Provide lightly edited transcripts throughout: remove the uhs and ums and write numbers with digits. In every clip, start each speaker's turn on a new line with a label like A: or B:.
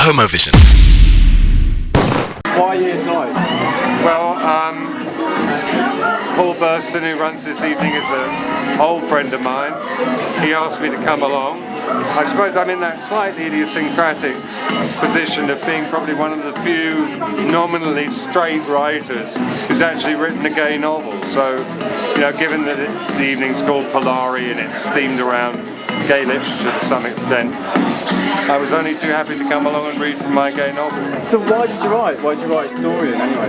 A: HOMOVISION.
B: Why Year Time?
C: Well, Paul Burston, who runs this evening, is an old friend of mine. He asked me to come along. I suppose I'm in that slightly idiosyncratic position of being probably one of the few nominally straight writers who's actually written a gay novel. So, you know, given that the evening's called Polari and it's themed around gay literature to some extent, I was only too happy to come along and read from my gay novel.
B: So why did you write? Why did you write Dorian anyway?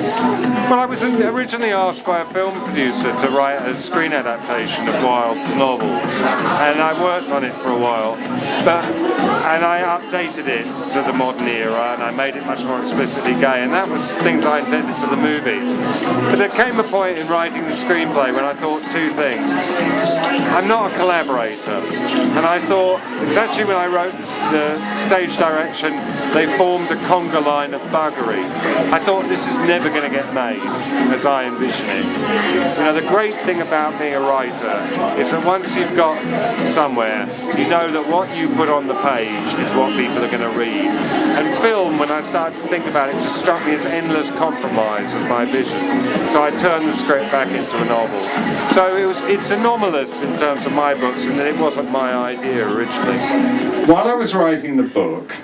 C: Well, I was originally asked by a film producer to write a screen adaptation of Wilde's novel, and I worked on it for a while, and I updated it to the modern era, and I made it much more explicitly gay, and that was things I intended for the movie. But there came a point in writing the screenplay when I thought two things. I'm not a collaborator, and I thought, it's actually when I wrote the stage direction, they formed a conga line of buggery. I thought this is never going to get made, as I envision it. You know, the great thing about being a writer is that once you've got somewhere, you know that what you put on the page is what people are going to read. And film, when I started to think about it, just struck me as endless compromise of my vision. So I turned the script back into a novel. So it's anomalous in terms of my books in that it wasn't my idea originally. While I was writing the book,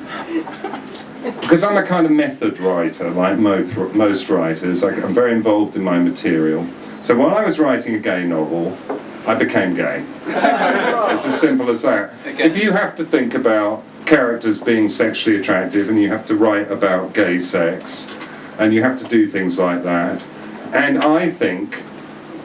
C: because I'm a kind of method writer, like most writers, I'm very involved in my material. So while I was writing a gay novel, I became gay. It's as simple as that. If you have to think about characters being sexually attractive and you have to write about gay sex and you have to do things like that, and I think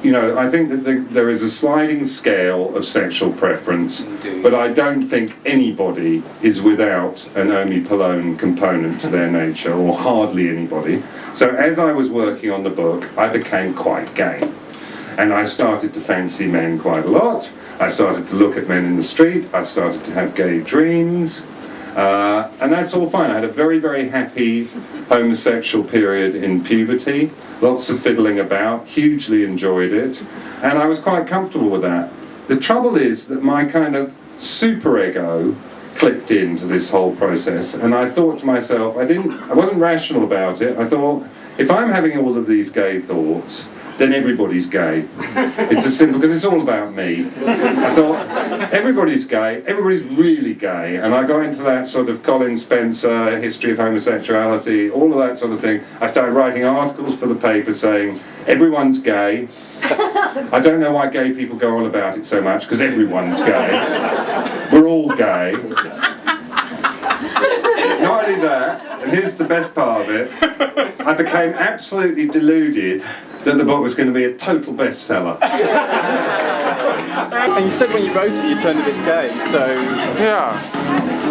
C: that there is a sliding scale of sexual preference, but I don't think anybody is without an omipolone component to their nature, or hardly anybody. So as I was working on the book, I became quite gay. And I started to fancy men quite a lot. I started to look at men in the street. I started to have gay dreams. And that's all fine. I had a very, very happy homosexual period in puberty. Lots of fiddling about, hugely enjoyed it, and I was quite comfortable with that. The trouble is that my kind of superego clicked into this whole process, and I thought to myself, I wasn't rational about it. I thought, if I'm having all of these gay thoughts, then everybody's gay. It's as simple, because it's all about me. I thought, everybody's gay, everybody's really gay, and I got into that sort of Colin Spencer, history of homosexuality, all of that sort of thing. I started writing articles for the paper saying, everyone's gay. I don't know why gay people go on about it so much, because everyone's gay. We're all gay. Not only that, and here's the best part of it, I became absolutely deluded that the book was going to be a total bestseller.
B: And you said when you wrote it you turned a bit gay, so...
C: Yeah.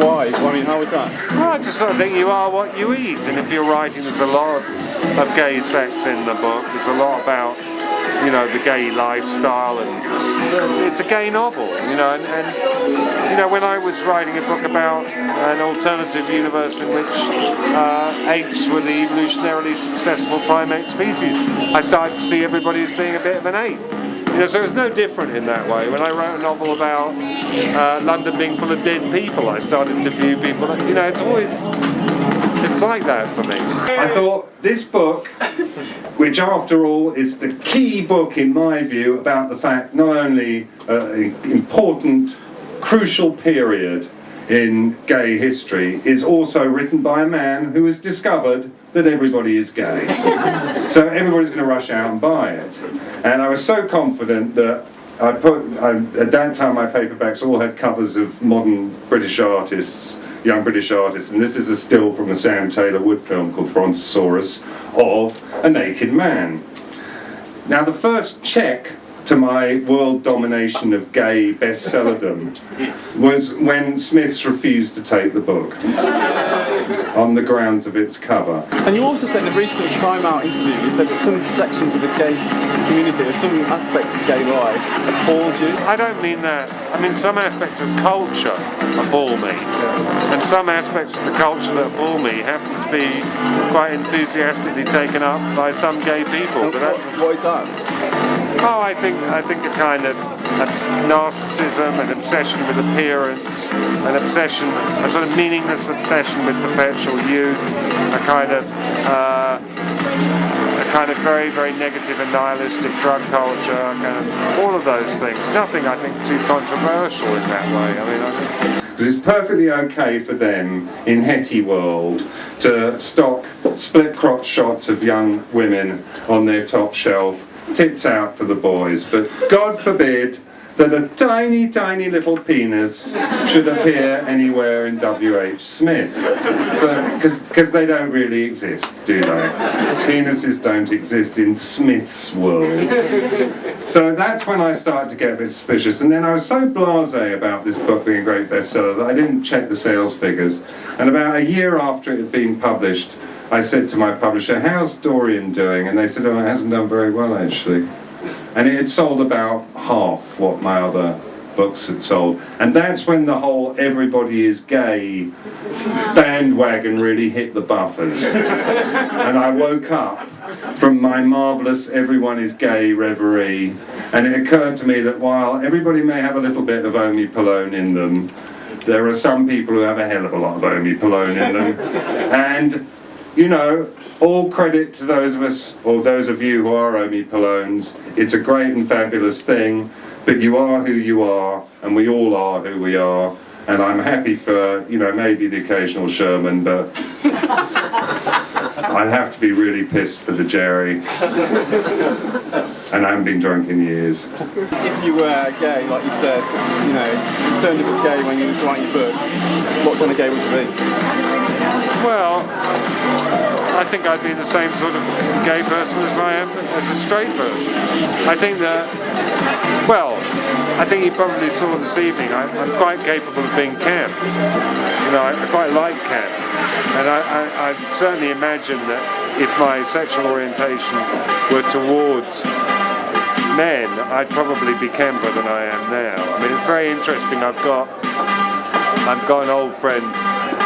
B: Why? I mean, how was that?
C: Well, I just sort of think you are what you eat, and if you're writing, there's a lot of gay sex in the book. There's a lot about, you know, the gay lifestyle, and it's a gay novel, you know, and you know, when I was writing a book about an alternative universe in which apes were the evolutionarily successful primate species, I started to see everybody as being a bit of an ape. You know, so it was no different in that way. When I wrote a novel about London being full of dead people, I started to view people, you know, it's like that for me. I thought, this book, which after all is the key book in my view about the fact not only important, crucial period in gay history, is also written by a man who has discovered that everybody is gay. So everybody's going to rush out and buy it. And I was so confident that at that time my paperbacks all had covers of modern British artists, young British artists, and this is a still from a Sam Taylor Wood film called Brontosaurus of a naked man. Now the first check to my world domination of gay bestsellerdom was when Smiths refused to take the book on the grounds of its cover.
B: And you also said in a recent Time Out interview, you said that some sections of the gay community, or some aspects of gay life, appalled you.
C: I don't mean that. I mean some aspects of culture appall me, and some aspects of the culture that appall me happen to be quite enthusiastically taken up by some gay people.
B: What is that?
C: Oh, I think a kind of narcissism, an obsession with appearance, a sort of meaningless obsession with perpetual youth, a kind of very, very negative and nihilistic drug culture, all of those things. Nothing, I think, too controversial in that way. I mean,
A: because it's perfectly okay for them in Hetty world to stock split-crotch shots of young women on their top shelf, tits out for the boys, but God forbid that a tiny, tiny little penis should appear anywhere in W.H. Smith. So, because they don't really exist, do they? Penises don't exist in Smith's world. So that's when I started to get a bit suspicious, and then I was so blasé about this book being a great bestseller that I didn't check the sales figures. And about a year after it had been published, I said to my publisher, "How's Dorian doing?" And they said, "Oh, it hasn't done very well, actually." And it had sold about half what my other books had sold. And that's when the whole everybody is gay bandwagon really hit the buffers. And I woke up from my marvellous everyone is gay reverie, and it occurred to me that while everybody may have a little bit of omeprazole in them, there are some people who have a hell of a lot of omeprazole in them. And, you know, all credit to those of us, or those of you who are omepalones. It's a great and fabulous thing, but you are who you are, and we all are who we are. And I'm happy for, you know, maybe the occasional Sherman, but I'd have to be really pissed for the Jerry. And I haven't been drunk in years.
B: If you were gay, like you said, you know, you turned up as gay when you was writing your book, what kind of gay would you be?
C: well, I think I'd be the same sort of gay person as I am as a straight person. I think that, well, I think you probably saw this evening, I'm quite capable of being camp. You know, I quite like camp. And I certainly imagine that if my sexual orientation were towards men, I'd probably be camper than I am now. I mean, it's very interesting. I've got an old friend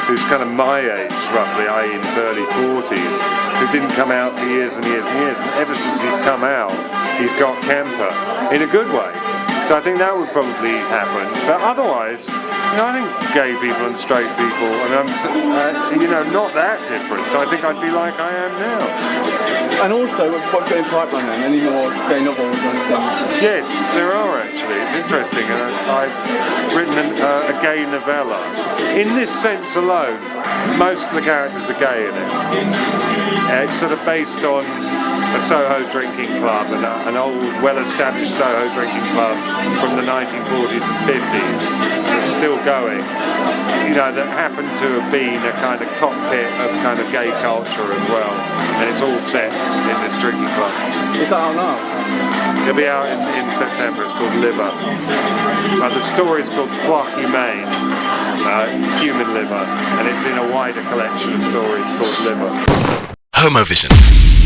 C: who's kind of my age, roughly, i.e. in his early 40s, who didn't come out for years and years and years, and ever since he's come out, he's got camper, in a good way. So I think that would probably happen. But otherwise, you know, I think gay people and straight people, and I'm, you know, not that different. I think I'd be like I am now.
B: And also, what's going in pipeline then? Any more gay novels or anything?
C: Yes, there are actually. It's interesting. I've written a gay novella. In this sense alone, most of the characters are gay in it. It's sort of based on a Soho drinking club, and an old, well-established Soho drinking club from the 1940s and 50s that's still going, you know, that happened to have been a kind of cockpit of kind of gay culture as well, and it's all set in this drinking club.
B: Is that out now?
C: It'll be out in September. It's called Liver. The story is called Foie Humaine, human liver, and it's in a wider collection of stories called Liver.
D: HOMOVISION.